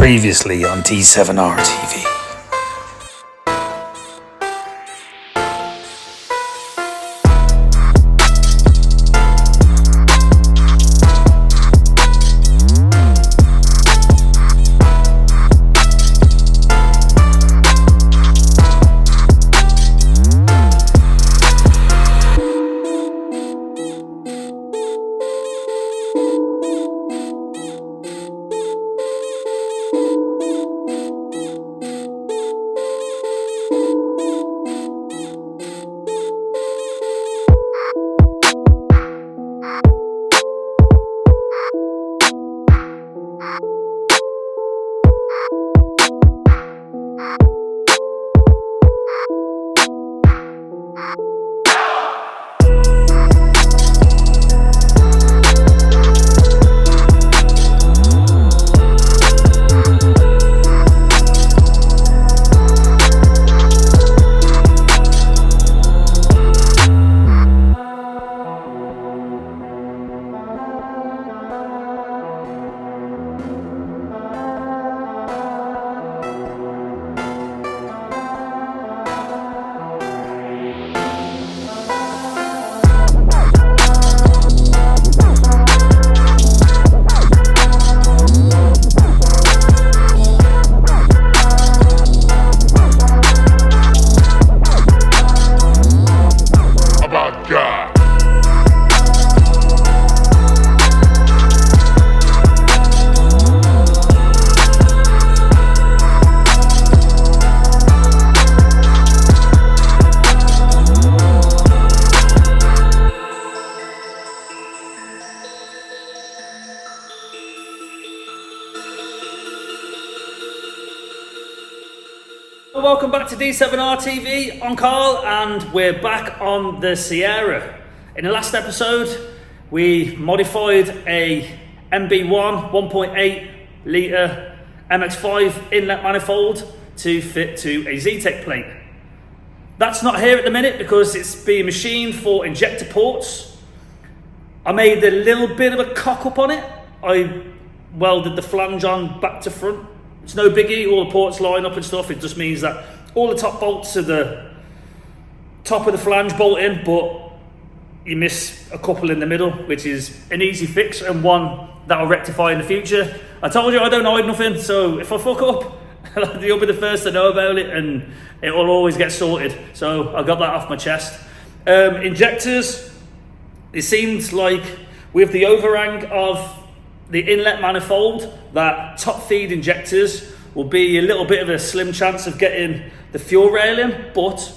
Previously on D7R TV. Welcome back to D7R TV. I'm Carl and we're back on the Sierra. In the last episode we modified a MB1 1.8 litre MX5 inlet manifold to fit to a Zetec plate. That's not here at the minute because it's being machined for injector ports. I made a little bit of a cock up on it. I welded the flange on back to front. It's no biggie, all the ports line up and stuff. It just means that all the top bolts are the top of the flange bolt in, but you miss a couple in the middle, which is an easy fix and one that I'll rectify in the future. I told you I don't hide nothing, so if I fuck up, you'll be the first to know about it and it will always get sorted. So I got that off my chest. Injectors, it seems like with the overhang of the inlet manifold, that top feed injectors will be a little bit of a slim chance of getting the fuel rail in, but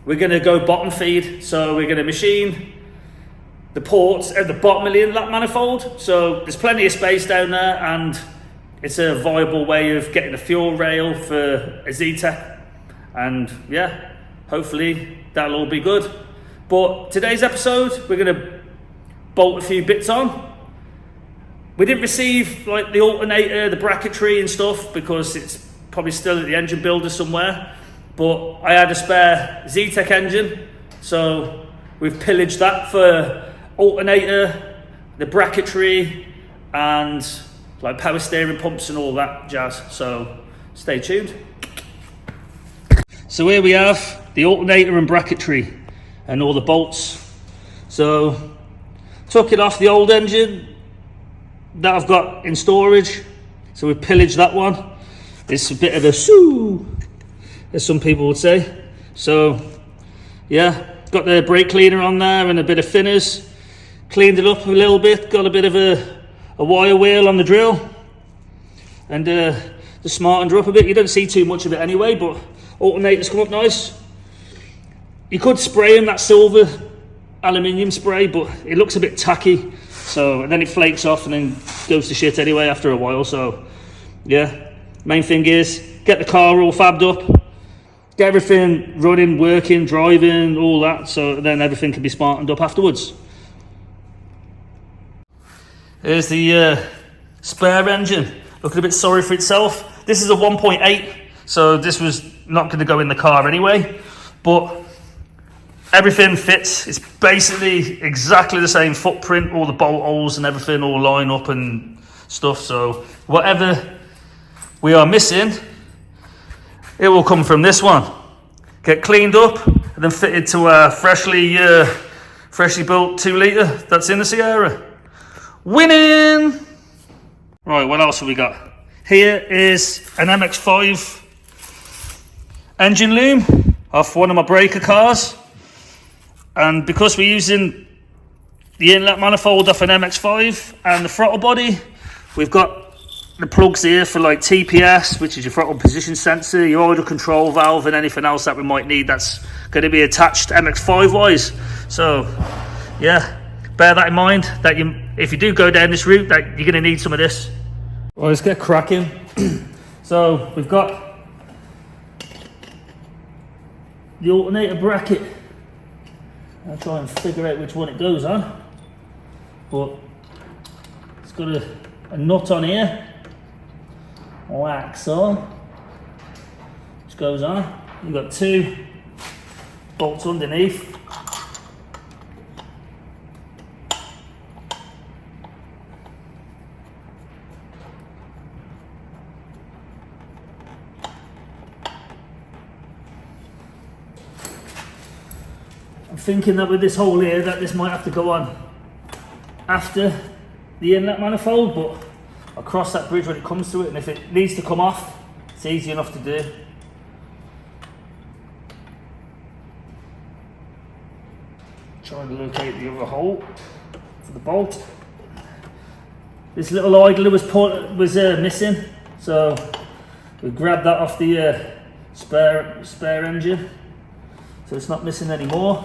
we're going to go bottom feed. So we're going to machine the ports at the bottom of the inlet manifold. So there's plenty of space down there and it's a viable way of getting a fuel rail for a Zetec. And yeah, hopefully that'll all be good. But today's episode, we're going to bolt a few bits on. We didn't receive like the alternator, the bracketry and stuff because it's probably still at the engine builder somewhere. But I had a spare Zetec engine, so we've pillaged that for alternator, the bracketry, and like power steering pumps and all that jazz. So stay tuned. So here we have the alternator and bracketry and all the bolts. So took it off the old engine that I've got in storage, so we pillaged that one. It's a bit of a shoo, as some people would say. So yeah, got the brake cleaner on there and a bit of thinners, cleaned it up a little bit, got a bit of a wire wheel on the drill and just smartened her up a bit. You don't see too much of it anyway, but alternators come up nice. You could spray in that silver aluminium spray, but it looks a bit tacky. So, and then it flakes off and then goes to shit anyway after a while. So, yeah, main thing is get the car all fabbed up, get everything running, working, driving, all that. So then everything can be smartened up afterwards. Here's the spare engine, looking a bit sorry for itself. This is a 1.8, so this was not going to go in the car anyway. But everything fits. It's basically exactly the same footprint, all the bolt holes and everything all line up and stuff. So whatever we are missing, it will come from this one. Get cleaned up and then fitted to a freshly built 2 litre that's in the Sierra. Winning! Right, what else have we got? Here is an MX5 engine loom off one of my breaker cars. And because we're using the inlet manifold off an MX5 and the throttle body, we've got the plugs here for like TPS, which is your throttle position sensor, your idle control valve, and anything else that we might need that's going to be attached MX5 wise. So yeah, bear that in mind, that if you do go down this route, that you're going to need some of this. Well, let's get cracking. So we've got the alternator bracket. I'll try and figure out which one it goes on, but it's got a nut on here, like so, which goes on. You've got 2 bolts underneath. I'm thinking that with this hole here, that this might have to go on after the inlet manifold, but I'll cross that bridge when it comes to it, and if it needs to come off, it's easy enough to do. Trying to locate the other hole for the bolt. This little idler was missing, so we grabbed that off the spare engine, so it's not missing anymore.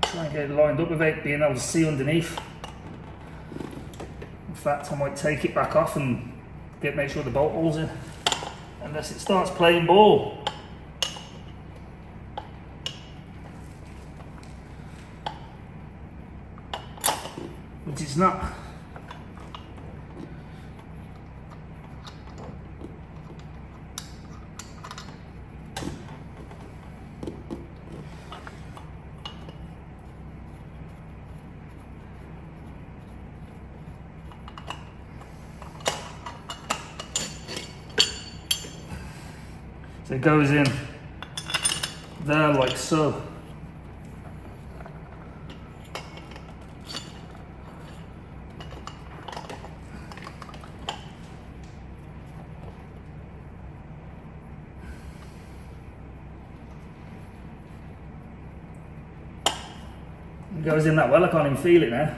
Try and get it lined up without being able to see underneath. In fact, I might take it back off and make sure the bolt hole's in, unless it starts playing ball. Which it's not. So it goes in there like so. It goes in that well, I can't even feel it now.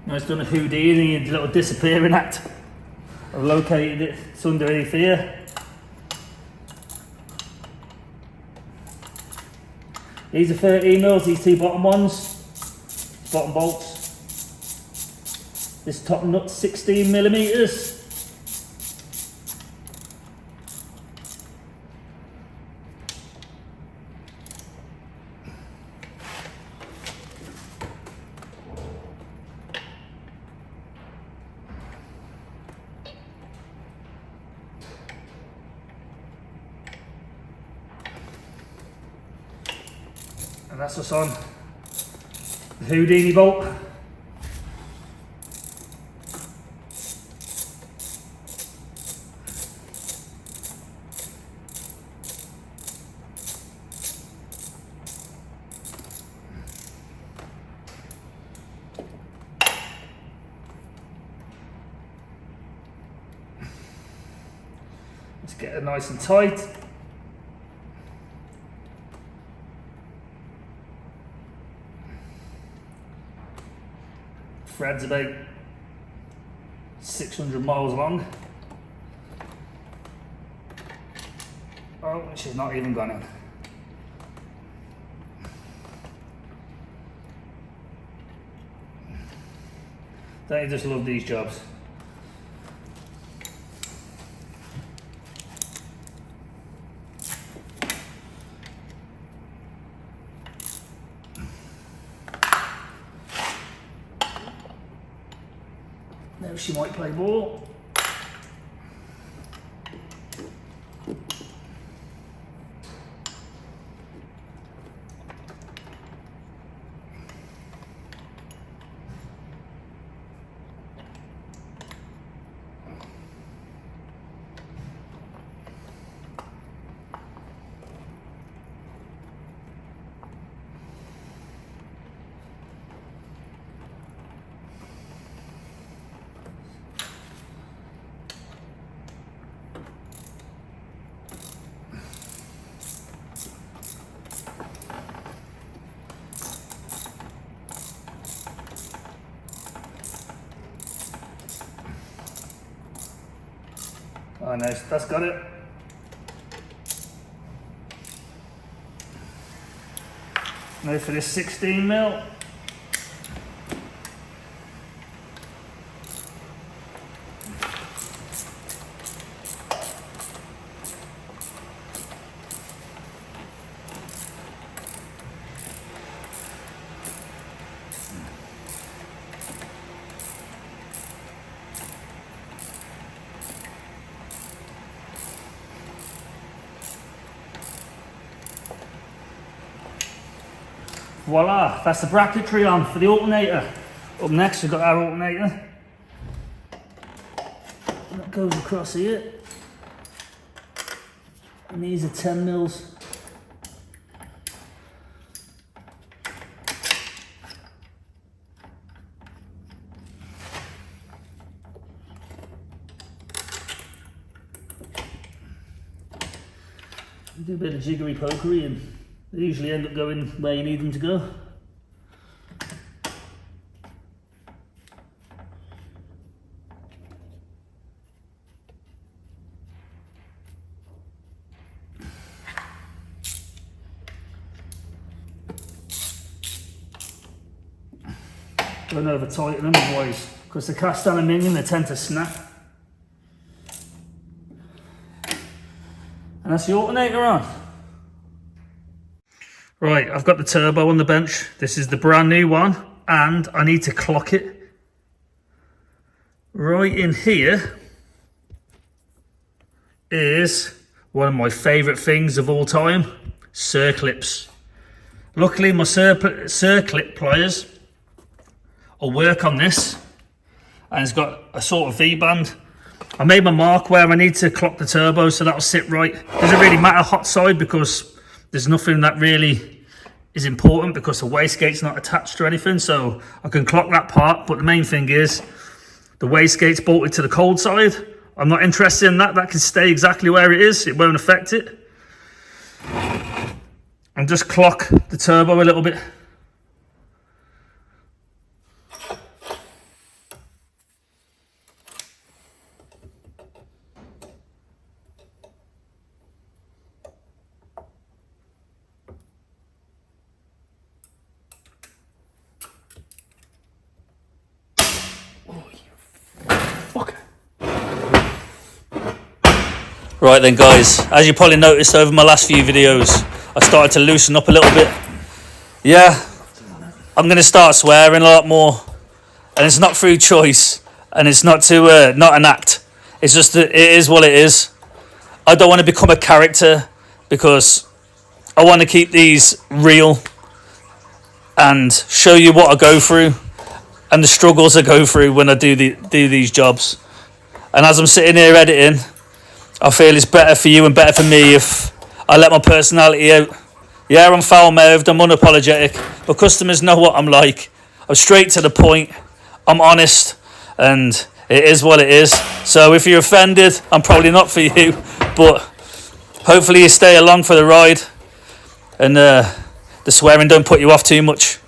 Now it's done a Houdini and a little disappearing act. I've located it, it's underneath here. These are 13mm, these 2 bottom ones, bottom bolts. This top nut's 16mm. And that's what's on the Houdini bolt. Let's get it nice and tight. Thread's about 600 miles long. Oh, she's not even gone in. Don't you just love these jobs? know she might play ball. Oh, nice, that's got it. Now for this 16 mil. Voila, that's the bracketry on for the alternator. Up next we've got our alternator. That goes across here. And these are 10 mils. Do a bit of jiggery pokery and they usually end up going where you need them to go. Don't over tighten them otherwise, because the cast aluminium they tend to snap. And that's the alternator on. Right, I've got the turbo on the bench. This is the brand new one, and I need to clock it. Right in here is one of my favourite things of all time, circlips. Luckily my circlip pliers will work on this, and it's got a sort of V-band. I made my mark where I need to clock the turbo, so that'll sit right. Doesn't really matter hot side because there's nothing that really is important because the wastegate's not attached to anything, so I can clock that part. But the main thing is the wastegate's bolted to the cold side. I'm not interested in that. That can stay exactly where it is. It won't affect it. And just clock the turbo a little bit. Right then guys, as you probably noticed over my last few videos, I started to loosen up a little bit. Yeah, I'm going to start swearing a lot more, and it's not through choice, and it's not to not an act. It's just that it is what it is. I don't want to become a character because I want to keep these real and show you what I go through and the struggles I go through when I do these jobs. And as I'm sitting here editing, I feel it's better for you and better for me if I let my personality out. Yeah, I'm foul-mouthed, I'm unapologetic, but customers know what I'm like. I'm straight to the point, I'm honest, and it is what it is. So if you're offended, I'm probably not for you, but hopefully you stay along for the ride and the swearing don't put you off too much.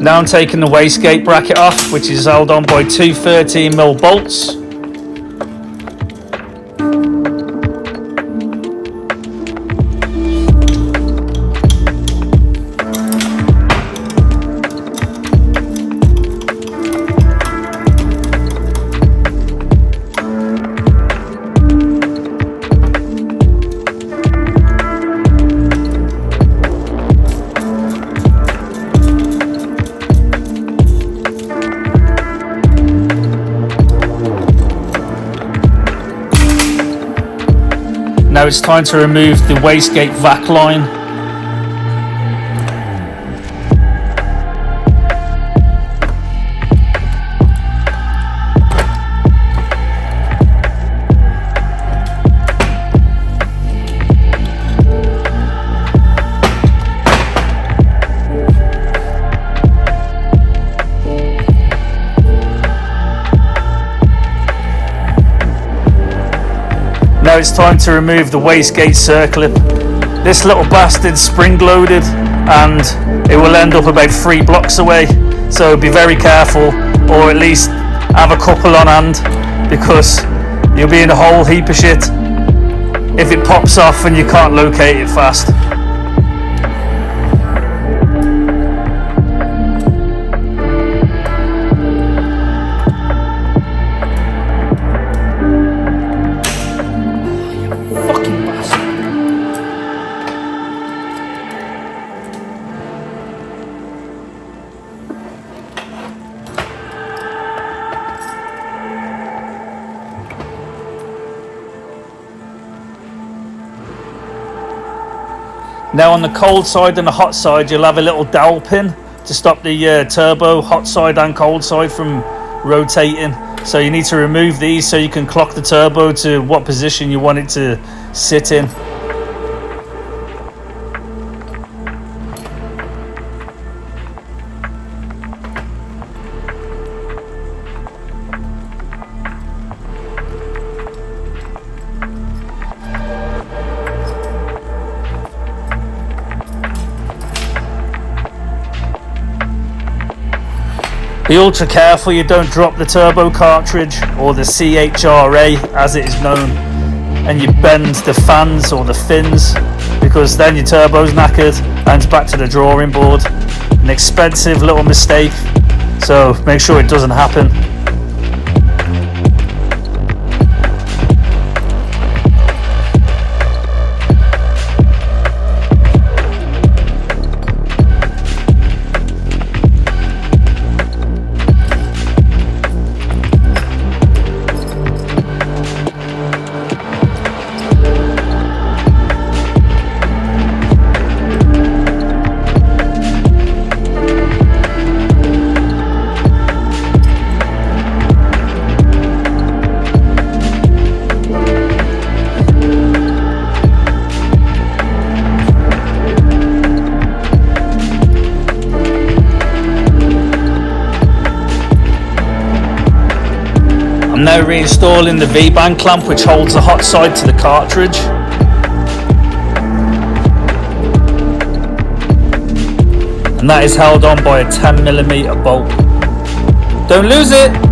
Now I'm taking the wastegate bracket off, which is held on by two 13mm bolts. Now it's time to remove the wastegate vac line. Now it's time to remove the wastegate circlip. This little bastard's spring loaded and it will end up about 3 blocks away, so be very careful, or at least have a couple on hand, because you'll be in a whole heap of shit if it pops off and you can't locate it fast. Now on the cold side and the hot side, you'll have a little dowel pin to stop the turbo hot side and cold side from rotating. So you need to remove these so you can clock the turbo to what position you want it to sit in. Be ultra careful you don't drop the turbo cartridge, or the CHRA as it is known, and you bend the fans or the fins, because then your turbo's knackered and it's back to the drawing board. An expensive little mistake, so make sure it doesn't happen. I'm now reinstalling the V-band clamp, which holds the hot side to the cartridge. And that is held on by a 10mm bolt. Don't lose it!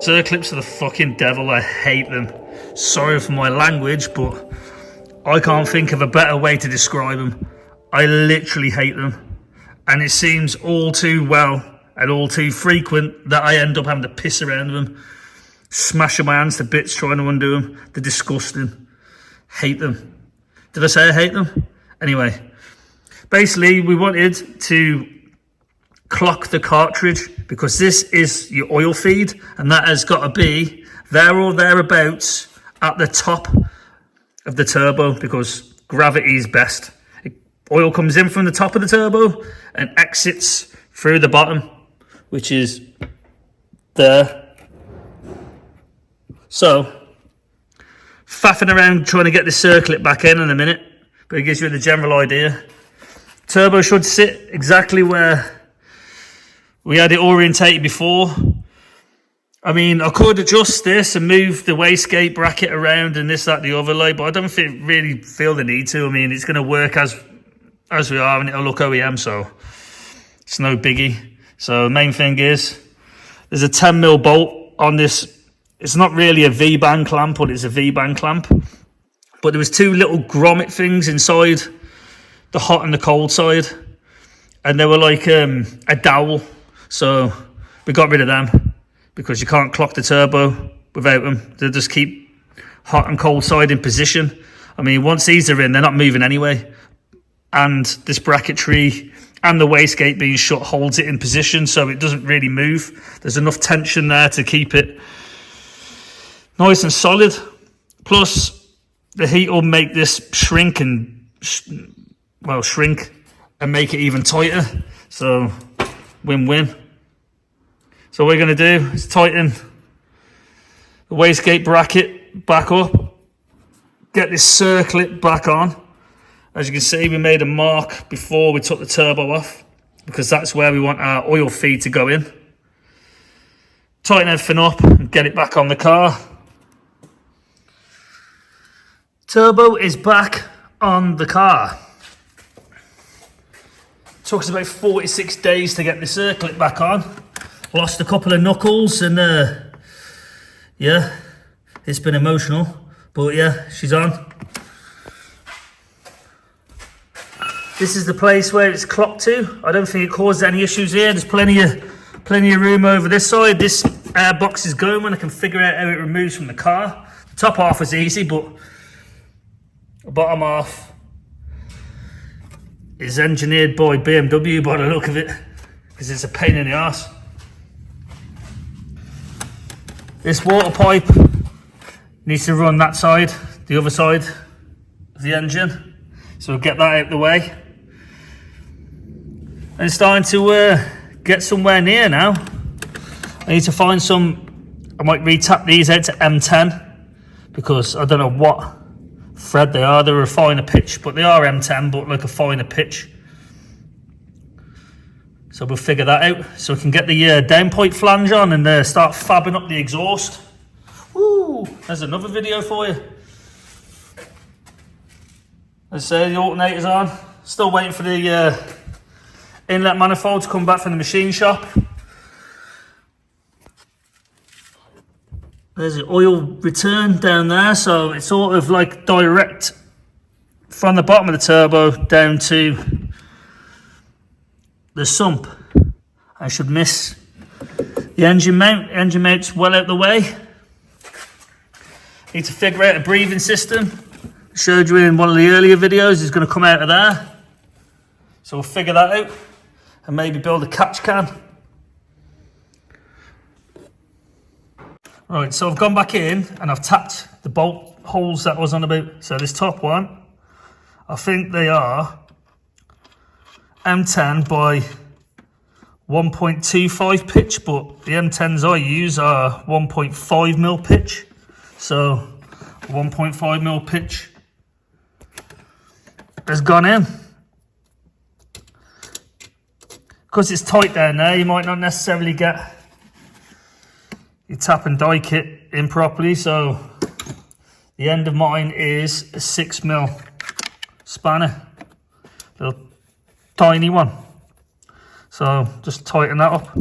Circlips are the fucking devil, I hate them. Sorry for my language, but I can't think of a better way to describe them. I literally hate them. And it seems all too well and all too frequent that I end up having to piss around them, smashing my hands to bits trying to undo them. They're disgusting. Hate them. Did I say I hate them? Anyway, basically we wanted to clock the cartridge, because this is your oil feed and that has got to be there or thereabouts at the top of the turbo, because gravity is best. Oil comes in from the top of the turbo and exits through the bottom, which is there. So faffing around trying to get the circlip back in a minute, but it gives you the general idea. Turbo should sit exactly where we had it orientated before. I mean, I could adjust this and move the wastegate bracket around and this, that, the other, like, but I don't really feel the need to. I mean, it's going to work as we are, and it'll look OEM, so it's no biggie. So the main thing is there's a 10mm bolt on this. It's not really a V-band clamp, but it's a V-band clamp. But there was two little grommet things inside the hot and the cold side, and they were like a dowel, so we got rid of them because you can't clock the turbo without them. They just keep hot and cold side in position. I mean, once these are in, they're not moving anyway, and this bracketry and the wastegate being shut holds it in position, so it doesn't really move. There's enough tension there to keep it nice and solid. Plus, the heat will make this shrink and make it even tighter. So, win-win. So what we're going to do is tighten the wastegate bracket back up, get this circlet back on. As you can see, we made a mark before we took the turbo off because that's where we want our oil feed to go in. Tighten everything up and get it back on the car. Turbo is back on the car. Took us about 46 days to get the circlet back on. Lost a couple of knuckles and yeah, it's been emotional, but yeah, she's on. This is the place where it's clocked to. I don't think it causes any issues here. There's plenty of room over this side. This air box is going when I can figure out how it removes from the car. The top half was easy, but the bottom half is engineered by BMW by the look of it, because it's a pain in the arse. This water pipe needs to run that side, the other side of the engine. So we'll get that out of the way. And it's starting to get somewhere near now. I need to find some, I might re-tap these out to M10 because I don't know what thread they are. They're a finer pitch, but they are M10, but like a finer pitch. So we'll figure that out. So we can get the downpipe flange on and start fabbing up the exhaust. Woo! There's another video for you. As I say, the alternator's on. Still waiting for the inlet manifold to come back from the machine shop. There's the oil return down there, so it's sort of like direct from the bottom of the turbo down to the sump. I should miss the engine mount. The engine mount's well out the way. Need to figure out a breathing system. I showed you in one of the earlier videos, it's going to come out of there. So we'll figure that out and maybe build a catch can. Right, so I've gone back in and I've tapped the bolt holes that I was on about. So this top one, I think they are M10 by 1.25 pitch, but the M10s I use are 1.5 mil pitch. So 1.5 mil pitch has gone in. Because it's tight down there, you might not necessarily get your tap and die kit in properly. So the end of mine is a 6 mil spanner, little tiny one. So just tighten that up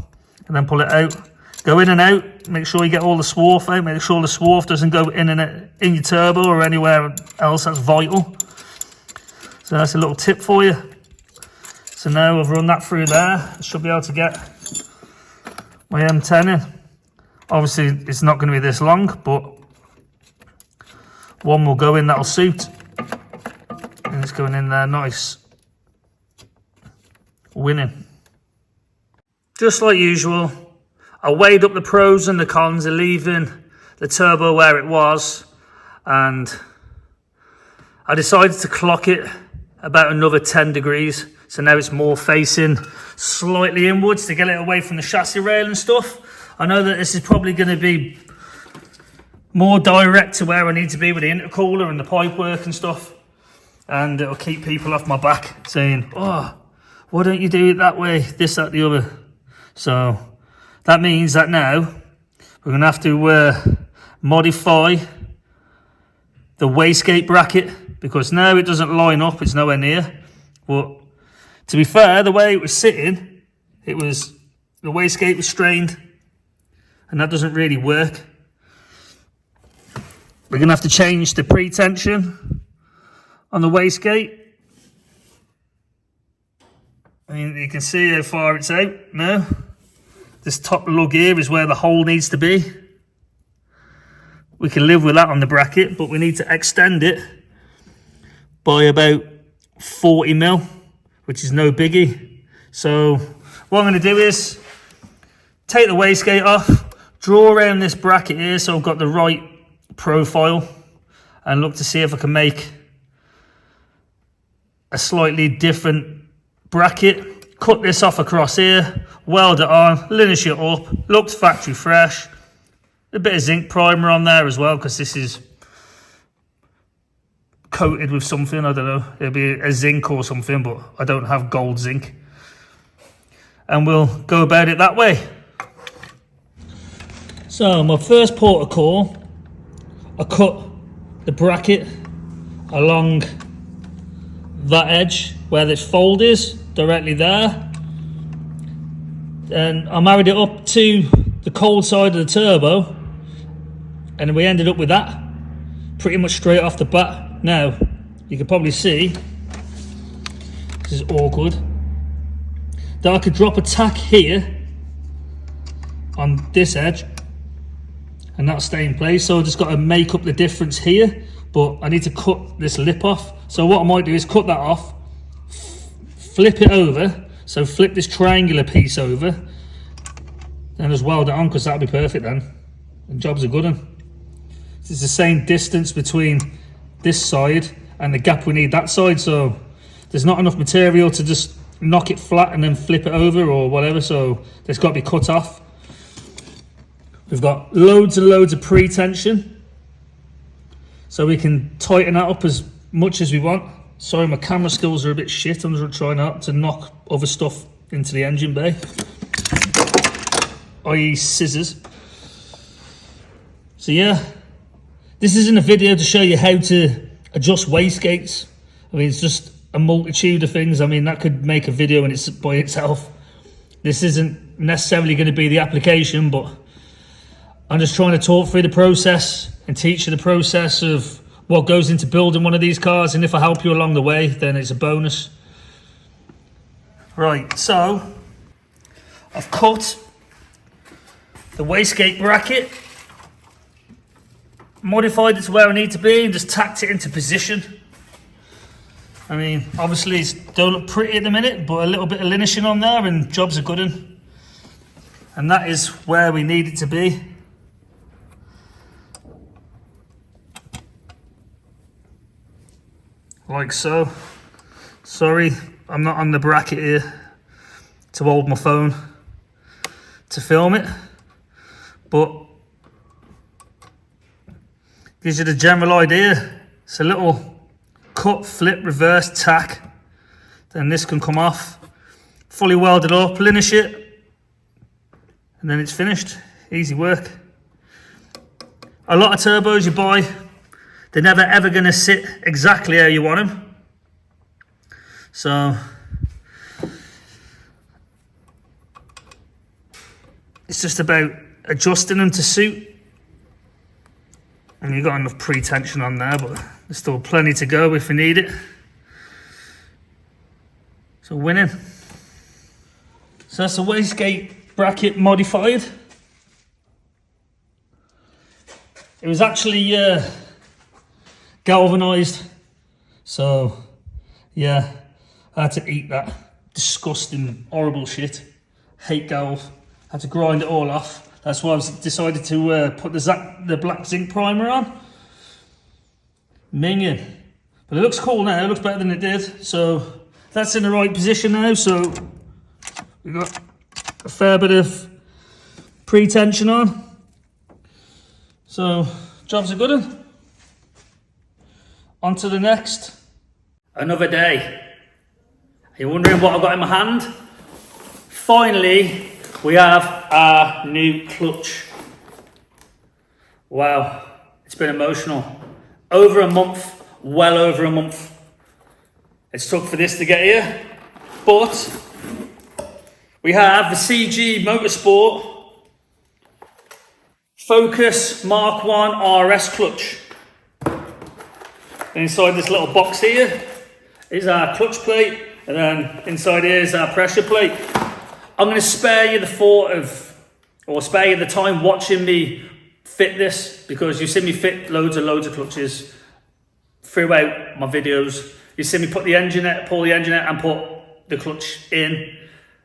and then pull it out. Go in and out, make sure you get all the swarf out, make sure the swarf doesn't go in your turbo or anywhere else. That's vital. So that's a little tip for you. So now I've run that through there, I should be able to get my M10 in. Obviously it's not going to be this long, but one will go in that'll suit. And it's going in there nice. Winning. Just like usual, I weighed up the pros and the cons of leaving the turbo where it was, and I decided to clock it about another 10 degrees. So now it's more facing slightly inwards to get it away from the chassis rail and stuff. I know that this is probably going to be more direct to where I need to be with the intercooler and the pipe work and stuff. And it'll keep people off my back saying, oh, why don't you do it that way, this, that, the other. So that means that now we're going to have to modify the wastegate bracket, because now it doesn't line up, it's nowhere near. But to be fair, the way it was sitting, the wastegate was strained, and that doesn't really work. We're going to have to change the pre-tension on the wastegate. I mean, you can see how far it's out now. This top lug here is where the hole needs to be. We can live with that on the bracket, but we need to extend it by about 40 mil, which is no biggie. So what I'm going to do is take the wastegate off, draw around this bracket here so I've got the right profile, and look to see if I can make a slightly different bracket. Cut this off across here, weld it on, linish it up, looks factory fresh. A bit of zinc primer on there as well, because this is coated with something, I don't know, it'll be a zinc or something, but I don't have gold zinc. And we'll go about it that way. So my first port of call, I cut the bracket along that edge where this fold is, directly there. And I married it up to the cold side of the turbo, and we ended up with that pretty much straight off the bat. Now you can probably see, this is awkward, that I could drop a tack here on this edge and that'll stay in place. So I just got to make up the difference here, but I need to cut this lip off. So what I might do is cut that off, flip it over, so flip this triangular piece over, and just weld it on, because that'll be perfect then. And job's a good one. It's the same distance between this side and the gap we need that side, so there's not enough material to just knock it flat and then flip it over or whatever, so it's got to be cut off. We've got loads and loads of pre-tension, so we can tighten that up as much as we want. Sorry, my camera skills are a bit shit. I'm just trying not to knock other stuff into the engine bay, i.e. scissors. So yeah, this isn't a video to show you how to adjust wastegates. I mean, it's just a multitude of things. I mean, that could make a video in by itself. This isn't necessarily going to be the application, but I'm just trying to talk through the process and teach you the process of what goes into building one of these cars, and if I help you along the way, then it's a bonus. Right, so I've cut the wastegate bracket, modified it to where I need to be, and just tacked it into position. I mean, obviously it don't look pretty at the minute, but a little bit of linishing on there and job's a good one. And that is where we need it to be. Like so. Sorry, I'm not on the bracket here to hold my phone to film it, but gives you the general idea. It's a little cut, flip, reverse, tack. Then this can come off, fully welded up, linish it, and then it's finished. Easy work. A lot of turbos you buy, they're never ever going to sit exactly how you want them. So it's just about adjusting them to suit. And you've got enough pre-tension on there, but there's still plenty to go if you need it. So winning. So that's a wastegate bracket modified. It was actually galvanized, so yeah, I had to eat that disgusting, horrible shit. Hate galv. Had to grind it all off. That's why I decided to put the black zinc primer on. Minging. But it looks cool now, it looks better than it did. So that's in the right position now. So we've got a fair bit of pre-tension on. So job's a good one. On to the next. Another day. Are you wondering what I've got in my hand? Finally, we have our new clutch. Wow, it's been emotional. Over a month, well over a month. It's took for this to get here, but we have the CG Motorsport Focus Mark 1 RS clutch. Inside this little box here is our clutch plate and then inside here is our pressure plate. I'm going to spare you the thought of, or spare you the time watching me fit this, because you see me fit loads of clutches throughout my videos. You see me put the engine out, pull the engine out and put the clutch in.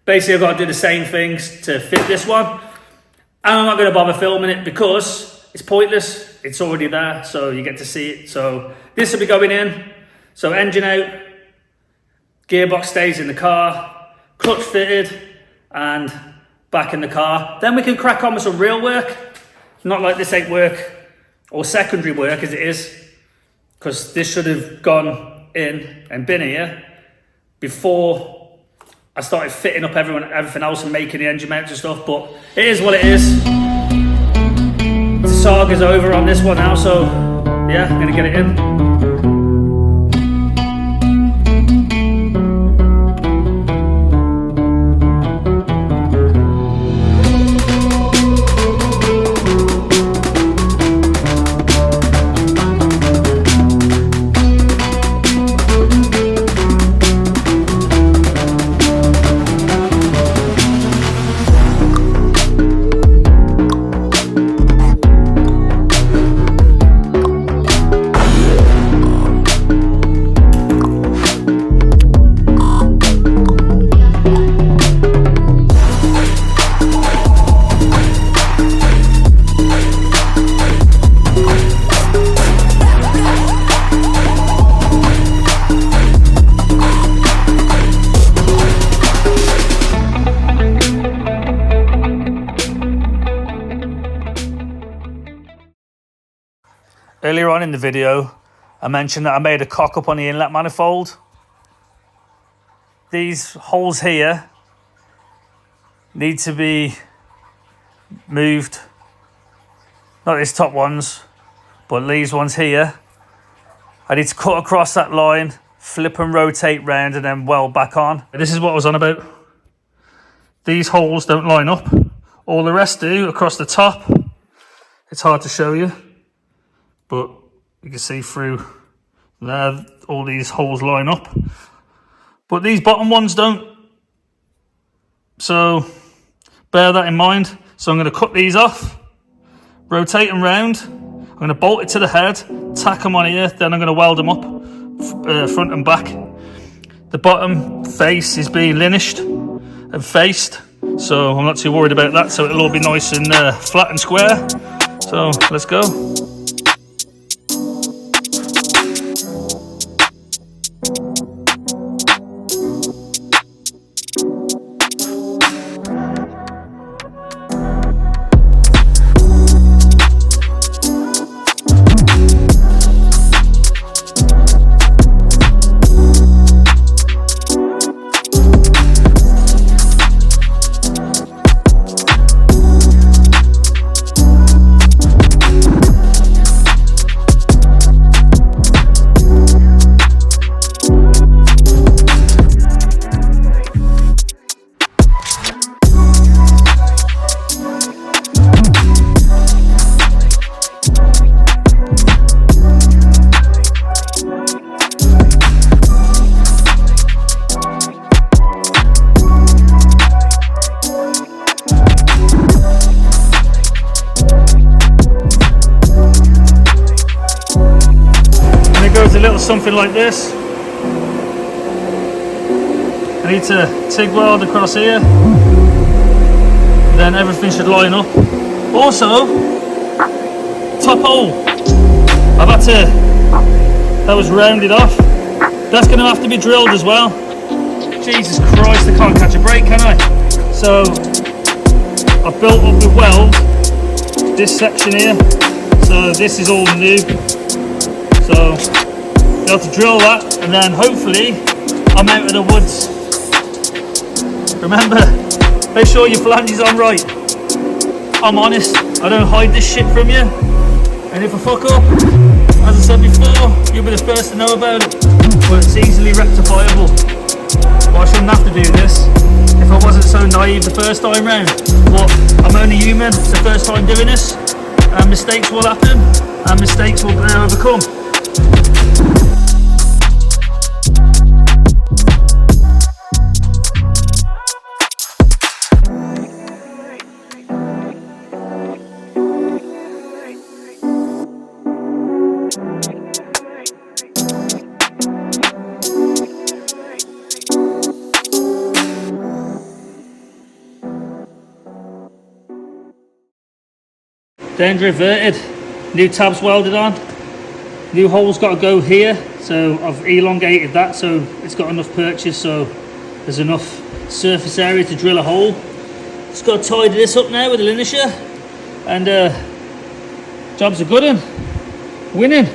Basically I've got to do the same things to fit this one. And I'm not going to bother filming it because it's pointless. It's already there, so you get to see it. So this will be going in. So engine out, gearbox stays in the car, clutch fitted, and back in the car. Then we can crack on with some real work. Not like this ain't work, or secondary work as it is, because this should have gone in and been here before I started fitting up everything else and making the engine mounts and stuff. But it is what it is. The saga's over on this one now, so yeah, I'm gonna get it in. Earlier on in the video, I mentioned that I made a cock up on the inlet manifold. These holes here need to be moved. Not these top ones, but these ones here. I need to cut across that line, flip and rotate round, and then weld back on. This is what I was on about. These holes don't line up. All the rest do across the top. It's hard to show you, but you can see through there, all these holes line up. But these bottom ones don't. So bear that in mind. So I'm going to cut these off, rotate them round. I'm going to bolt it to the head, tack them on here, then I'm going to weld them up front and back. The bottom face is being linished and faced, so I'm not too worried about that. So it'll all be nice and flat and square. So let's go. Something like this. I need to TIG weld across here, then everything should line up. Also, top hole, that was rounded off. That's going to have to be drilled as well. Jesus Christ, I can't catch a break, can I? So I've built up the weld this section here, so this is all new. So be able to drill that, and then hopefully I'm out of the woods. Remember, make sure your flanges on right. I'm honest, I don't hide this shit from you. And if I fuck up, as I said before, you'll be the first to know about it. But it's easily rectifiable. But I shouldn't have to do this if I wasn't so naive the first time round. But I'm only human, it's the first time doing this. And mistakes will happen, and mistakes will be overcome. Then reverted, new tabs welded on, new hole's got to go here, so I've elongated that so it's got enough perches so there's enough surface area to drill a hole. Just got to tidy this up now with a linisher, and job's a good one, winning.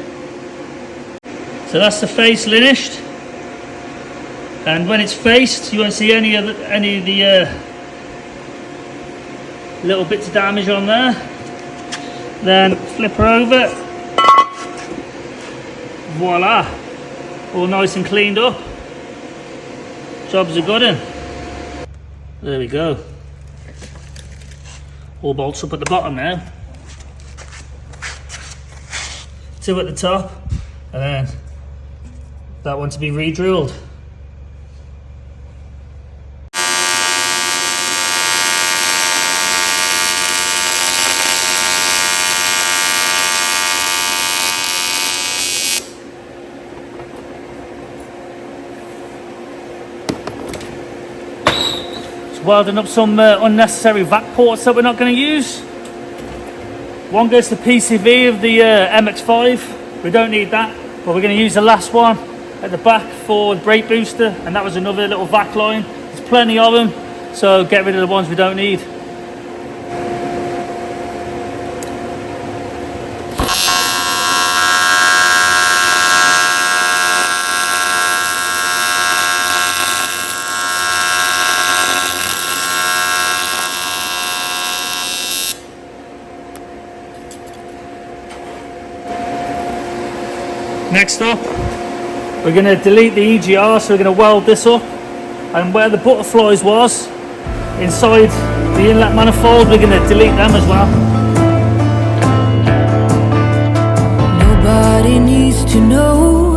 So that's the face linished, and when it's faced you won't see any of the little bits of damage on there. Then flip her over, voila, all nice and cleaned up. Job's a good one. There we go. All bolts up at the bottom now. 2 at the top, and then that one to be re-drilled. Welding up some unnecessary vac ports that we're not going to use. One goes to PCV of the MX5. We don't need that, but we're going to use the last one at the back for the brake booster, and that was another little vac line. There's plenty of them, so get rid of the ones we don't need. Next up, we're going to delete the EGR, so we're going to weld this up, and where the butterflies was inside the inlet manifold, we're going to delete them as well. Nobody needs to know,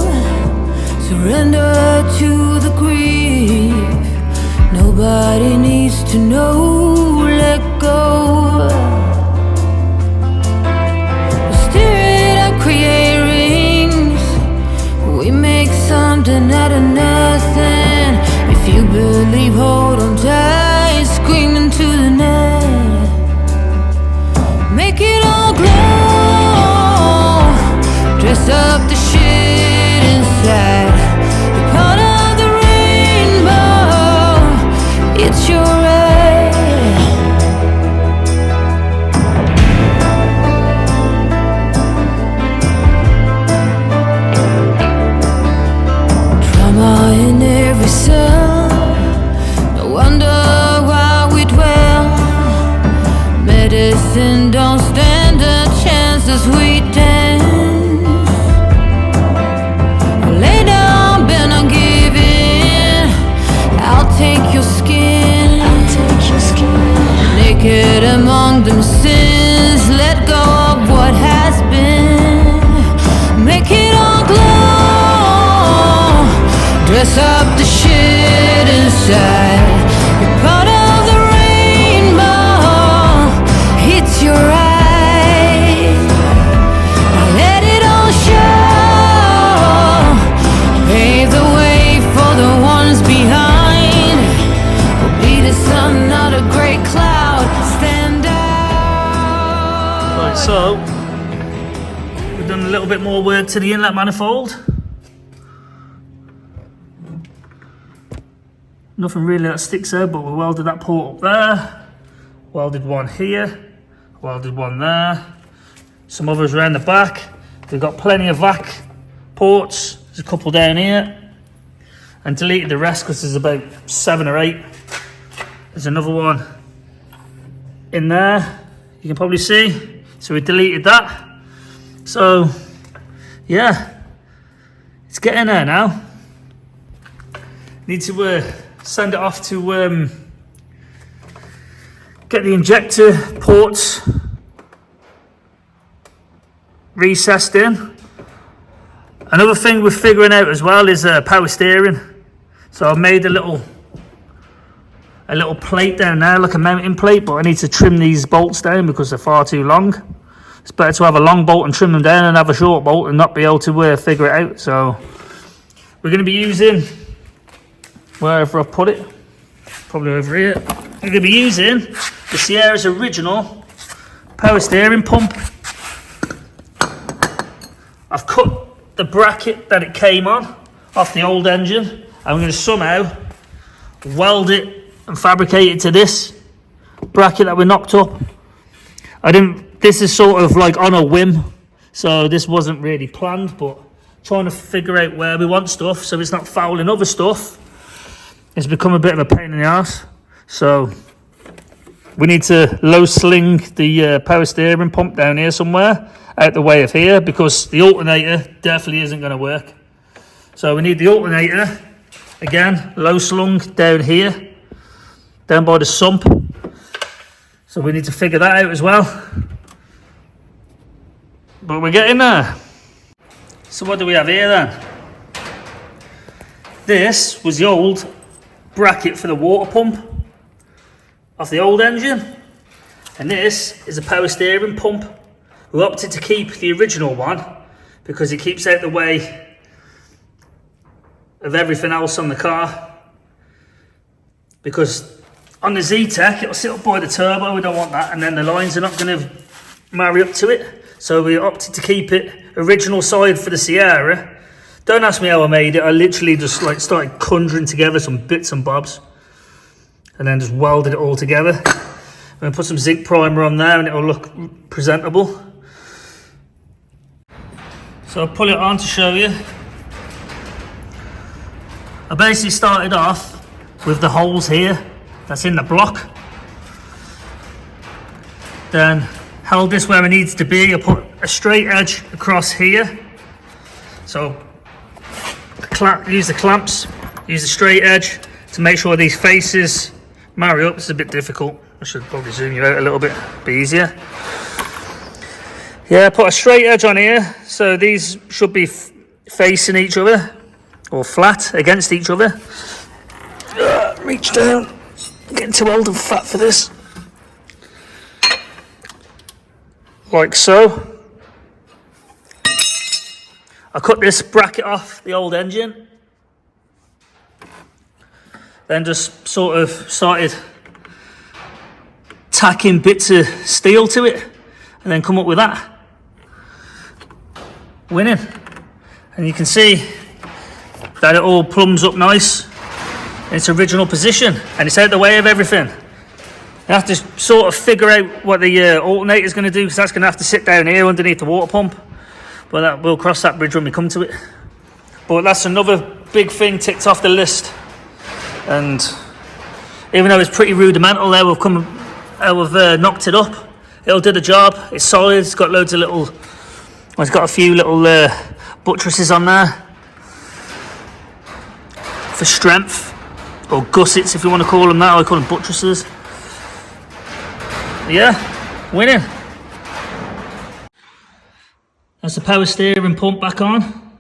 surrender to the grief. Nobody needs to know, let go. Steer it and create rings. We make something out of nothing. If you believe, hold on tight, scream into the night. Make it all glow, dress up the shit inside. You're part of the rainbow, it's your right. Trauma in every cell, no wonder why we dwell. Medicine don't stand a chance as we dance. Lay down, bend and give in. I'll take your skin. Naked among them sins, let go of what has been. Make it all glow, dress up the shit inside. You're part of the rainbow, it's your right. Now let it all show, pave the way for the ones behind. We'll be the sun, not a great cloud. Stand out. Right, so we've done a little bit more work to the inlet manifold. Nothing really that sticks out, but we welded that port up there, welded one here, welded one there, some others around the back. We've got plenty of vac ports, there's a couple down here, and deleted the rest because there's about 7 or 8. There's another one in there, you can probably see, so we deleted that. So yeah, it's getting there now. Need to send it off to get the injector ports recessed in. Another thing we're figuring out as well is power steering. So I've made a little plate down there, like a mounting plate, but I need to trim these bolts down because they're far too long. It's better to have a long bolt and trim them down and have a short bolt and not be able to figure it out. So we're going to be using, wherever I put it, probably over here, we're going to be using the Sierra's original power steering pump. I've cut the bracket that it came on off the old engine. I'm going to somehow weld it and fabricate it to this bracket that we knocked up. This is sort of like on a whim, so this wasn't really planned, but trying to figure out where we want stuff so it's not fouling other stuff. It's become a bit of a pain in the ass. So we need to low sling the power steering pump down here somewhere, out the way of here, because the alternator definitely isn't going to work. So we need the alternator, again, low slung down here, down by the sump. So we need to figure that out as well. But we're getting there. So what do we have here then? This was the old bracket for the water pump off the old engine. And this is a power steering pump. We opted to keep the original one because it keeps out the way of everything else on the car. Because on the Zetec, it'll sit up by the turbo, we don't want that, and then the lines are not going to marry up to it. So we opted to keep it original side for the Sierra. Don't ask me how I made it. I literally just like started conjuring together some bits and bobs and then just welded it all together. I'm going to put some zinc primer on there and it'll look presentable. So I'll pull it on to show you. I basically started off with the holes here that's in the block. Then held this where it needs to be. I put a straight edge across here. So use the clamps, use the straight edge to make sure these faces marry up. It's a bit difficult. I should probably zoom you out a little bit easier. Yeah, put a straight edge on here. So these should be facing each other or flat against each other. Reach down. I'm getting too old and fat for this. Like so. I cut this bracket off the old engine. Then just sort of started tacking bits of steel to it and then come up with that. Winning. And you can see that it all plumbs up nice in its original position and it's out the way of everything. You have to sort of figure out what the alternator is going to do, because that's going to have to sit down here underneath the water pump. But we'll cross that bridge when we come to it. But that's another big thing ticked off the list. And even though it's pretty rudimental there, we've knocked it up. It'll do the job. It's solid. It's got loads of little. Well, it's got a few little buttresses on there for strength, or gussets if you want to call them that. I call them buttresses. Yeah, winning. That's the power steering pump back on.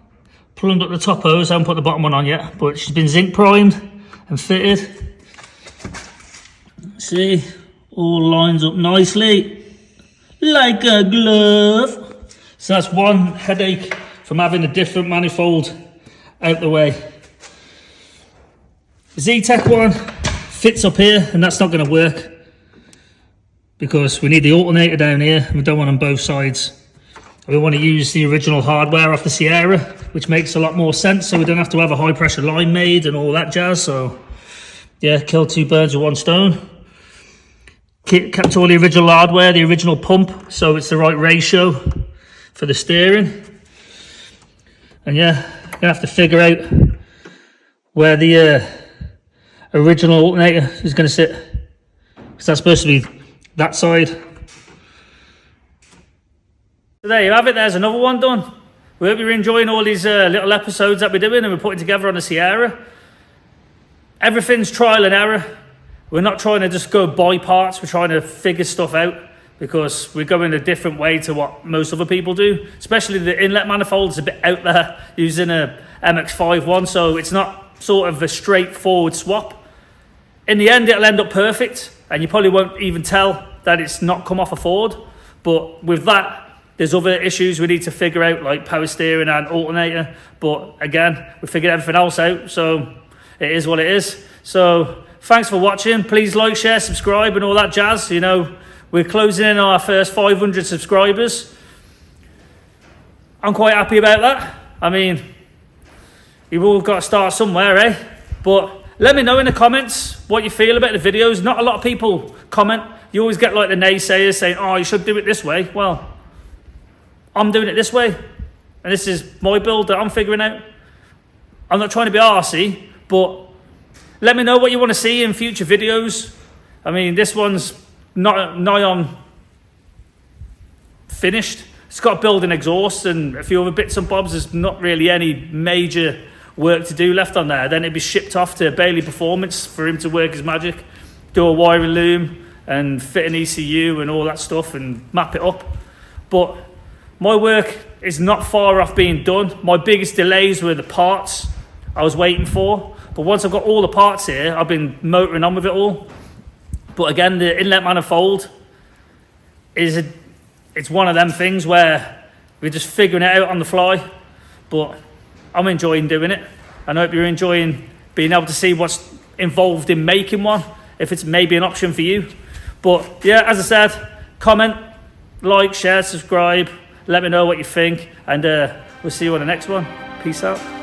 Plumbed up the top hose. I haven't put the bottom one on yet, but she's been zinc primed and fitted. See, all lines up nicely like a glove. So that's one headache from having a different manifold out the way. The Zetec one fits up here, and that's not going to work because we need the alternator down here and we don't want on both sides. We want to use the original hardware off the Sierra, which makes a lot more sense, so we don't have to have a high pressure line made and all that jazz. So yeah, kill two birds with one stone. Kept all the original hardware, the original pump, so it's the right ratio for the steering. And yeah, gonna have to figure out where the original alternator is going to sit, because that's supposed to be that side. So there you have it, there's another one done. We hope you're enjoying all these little episodes that we're doing and we're putting together on the Sierra. Everything's trial and error. We're not trying to just go buy parts, we're trying to figure stuff out, because we're going a different way to what most other people do. Especially the inlet manifold is a bit out there using a MX-5 one, so it's not sort of a straightforward swap. In the end, it'll end up perfect, and you probably won't even tell that it's not come off a Ford. But with that, there's other issues we need to figure out, like power steering and alternator. But again, we figured everything else out, so it is what it is. So thanks for watching. Please like, share, subscribe and all that jazz. You know, We're closing in on our first 500 subscribers. I'm quite happy about that. I mean, you've all got to start somewhere, eh? But let me know in the comments what you feel about the videos. Not a lot of people comment. You always get like the naysayers saying, oh, you should do it this way. Well, I'm doing it this way. And this is my build that I'm figuring out. I'm not trying to be arsey, but let me know what you want to see in future videos. I mean, this one's not nigh on finished. It's got build and exhaust and a few other bits and bobs. There's not really any major work to do left on there. Then it'd be shipped off to Bailey Performance for him to work his magic, do a wiring loom and fit an ECU and all that stuff and map it up. But my work is not far off being done. My biggest delays were the parts I was waiting for. But once I've got all the parts here, I've been motoring on with it all. But again, the inlet manifold it's one of them things where we're just figuring it out on the fly. But I'm enjoying doing it. And I hope you're enjoying being able to see what's involved in making one, if it's maybe an option for you. But yeah, as I said, comment, like, share, subscribe. Let me know what you think. And we'll see you on the next one. Peace out.